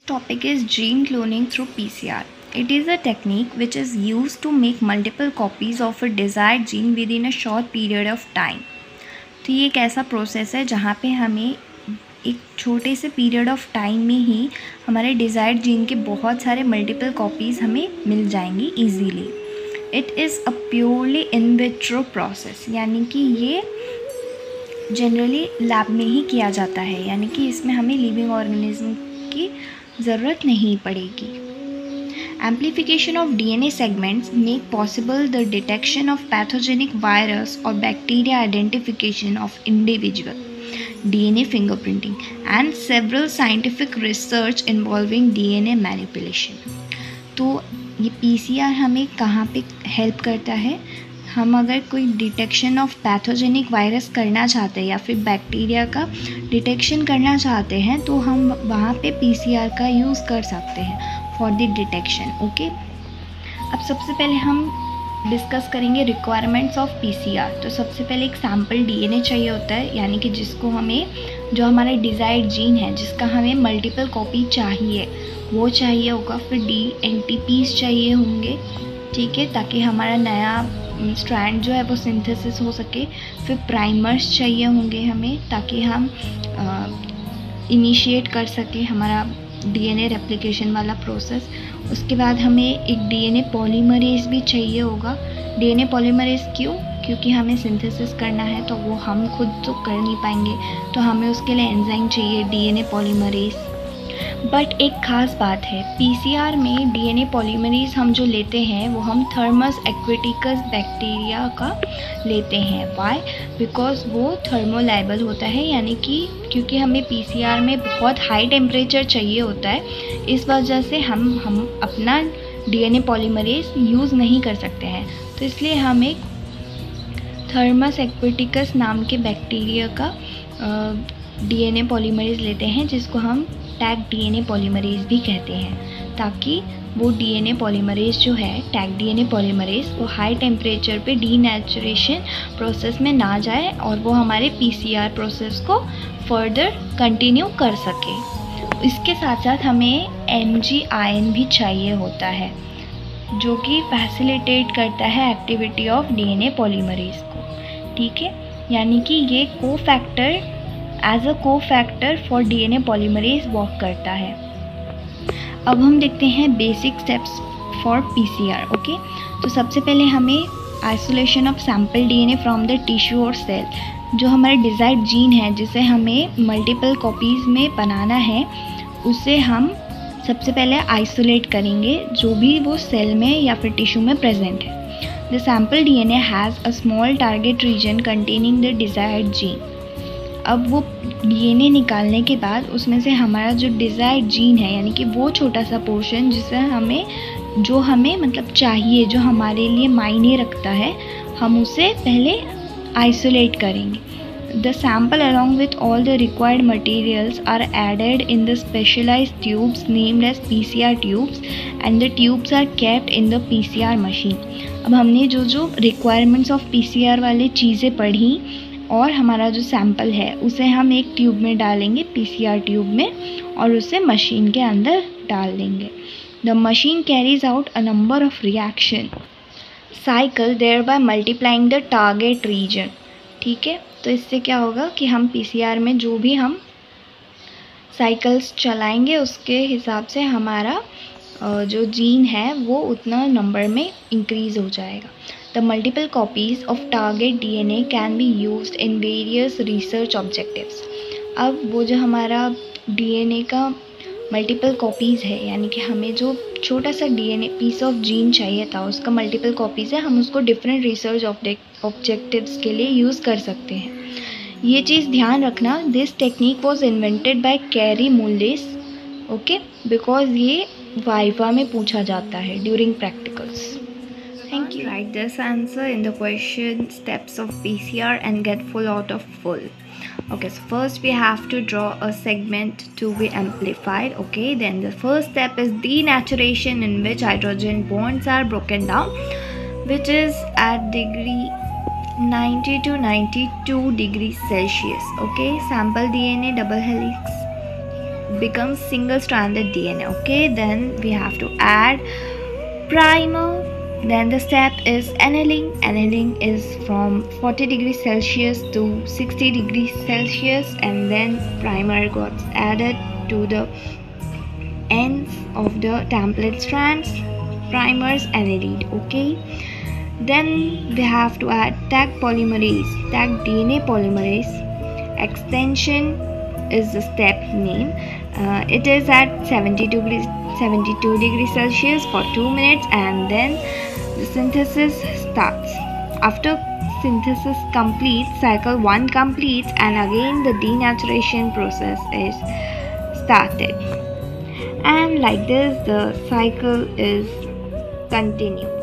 Topic is gene cloning through PCR. It is a technique which is used to make multiple copies of a desired gene within a short period of time. तो ये एक ऐसा process है जहाँ पे हमें एक छोटे से पीरियड ऑफ टाइम में ही हमारे डिज़ायर्ड जीन के बहुत सारे मल्टीपल कॉपीज़ हमें मिल जाएंगी easily. It is a purely in vitro process, यानी कि ये जनरली लैब में ही किया जाता है, यानी कि इसमें हमें लिविंग ऑर्गेनिज्म की ज़रूरत नहीं पड़ेगी. Amplification of DNA segments make possible the detection of pathogenic virus or bacteria, identification of individual, DNA fingerprinting, and several scientific research involving DNA manipulation. तो ये PCR हमें कहाँ पे हेल्प करता है? हम अगर कोई डिटेक्शन ऑफ पैथोजेनिक वायरस करना चाहते हैं या फिर बैक्टीरिया का डिटेक्शन करना चाहते हैं तो हम वहाँ पे PCR का यूज़ कर सकते हैं फॉर द डिटेक्शन. ओके, अब सबसे पहले हम डिस्कस करेंगे रिक्वायरमेंट्स ऑफ PCR. तो सबसे पहले एक सैम्पल DNA चाहिए होता है, यानी कि जिसको हमें जो हमारा डिज़ायर्ड जीन है जिसका हमें मल्टीपल कॉपी चाहिए वो चाहिए होगा. फिर DNTPs चाहिए होंगे, ठीक है, ताकि हमारा नया स्ट्रैंड जो है वो सिंथेसिस हो सके. फिर प्राइमर्स चाहिए होंगे हमें ताकि हम इनिशिएट कर सके हमारा DNA रेप्लिकेशन वाला प्रोसेस. उसके बाद हमें एक DNA पॉलीमरेज भी चाहिए होगा. DNA पॉलीमरेज क्यों? क्योंकि हमें सिंथेसिस करना है तो वो हम खुद तो कर नहीं पाएंगे, तो हमें उसके लिए एंजाइम चाहिए DNA पॉलीमरेज. बट एक ख़ास बात है, PCR में DNA पॉलीमरेज हम जो लेते हैं वो हम थर्मस एक्वेटिकस बैक्टीरिया का लेते हैं. वाई? बिकॉज वो थर्मोलाइबल होता है, यानी कि क्योंकि हमें PCR में बहुत हाई टेम्परेचर चाहिए होता है, इस वजह से हम अपना DNA पॉलीमरेज यूज़ नहीं कर सकते हैं. तो इसलिए हम एक थर्मस एक्वेटिकस नाम के बैक्टीरिया का DNA पॉलीमरेज लेते हैं, जिसको हम टैग DNA पॉलीमरेज भी कहते हैं, ताकि वो DNA पॉलीमरेज जो है टैग DNA पॉलीमरेज वो हाई टेम्परेचर पे डीनेचुरेशन प्रोसेस में ना जाए और वो हमारे PCR प्रोसेस को फर्दर कंटिन्यू कर सके. इसके साथ साथ हमें MgIN भी चाहिए होता है जो कि फैसिलिटेट करता है एक्टिविटी ऑफ DNA पॉलीमरेज को, ठीक है, यानी कि ये cofactor as a cofactor for DNA polymerase work करता है. अब हम देखते हैं basic steps for PCR. Okay, तो सबसे पहले हमें isolation of sample DNA from the tissue और सेल. जो हमारा डिज़ायर्ड जीन है जिसे हमें मल्टीपल कॉपीज़ में बनाना है, उसे हम सबसे पहले आइसोलेट करेंगे जो भी वो सेल में या फिर टिश्यू में प्रेजेंट है. The sample DNA has a small target reason containing the desired gene. अब वो DNA निकालने के बाद उसमें से हमारा जो डिज़ायर्ड जीन है, यानी कि वो छोटा सा पोर्शन जिसे हमें मतलब चाहिए, जो हमारे लिए मायने रखता है, हम उसे पहले आइसोलेट करेंगे. The sample along with all the required materials are added in the specialised tubes named as PCR tubes and the tubes are kept in the PCR machine. अब हमने जो रिक्वायरमेंट्स ऑफ PCR वाली चीज़ें पढ़ी और हमारा जो सैम्पल है उसे हम एक ट्यूब में डालेंगे, PCR ट्यूब में, और उसे मशीन के अंदर डाल देंगे. The machine carries out a number of reaction cycle thereby multiplying the target region. ठीक है, तो इससे क्या होगा कि हम PCR में जो भी हम साइकिल्स चलाएंगे उसके हिसाब से हमारा जो जीन है वो उतना नंबर में इंक्रीज़ हो जाएगा. The multiple copies of target DNA can be used in various research objectives. अब वो जो हमारा DNA का मल्टीपल कॉपीज़ है, यानी कि हमें जो छोटा सा DNA पीस ऑफ जीन चाहिए था उसका मल्टीपल कॉपीज़ है, हम उसको डिफरेंट रिसर्च ऑब्जेक्टिव्स के लिए यूज़ कर सकते हैं. ये चीज़ ध्यान रखना, this technique was invented by Kary Mullis. Okay, because ये वाइवा में पूछा जाता है during practicals. Thank you. Write this answer in the question steps of PCR and get full out of full. Okay, so first we have to draw a segment to be amplified. Okay, then the first step is denaturation, in which hydrogen bonds are broken down, which is at degree 90 to 92 degrees Celsius. Okay, sample DNA double helix becomes single stranded DNA. Okay, then we have to add primer. Then the step is annealing. Annealing is from 40 degrees Celsius to 60 degrees Celsius, and then primer got added to the ends of the template strands. Primers annealed. Okay, then we have to add tag polymerase, tag DNA polymerase. Extension is the step name. It is at 72 degrees Celsius for 2 minutes, and then the synthesis starts. After synthesis completes, cycle 1 completes, and again the denaturation process is started. And like this the cycle is continued.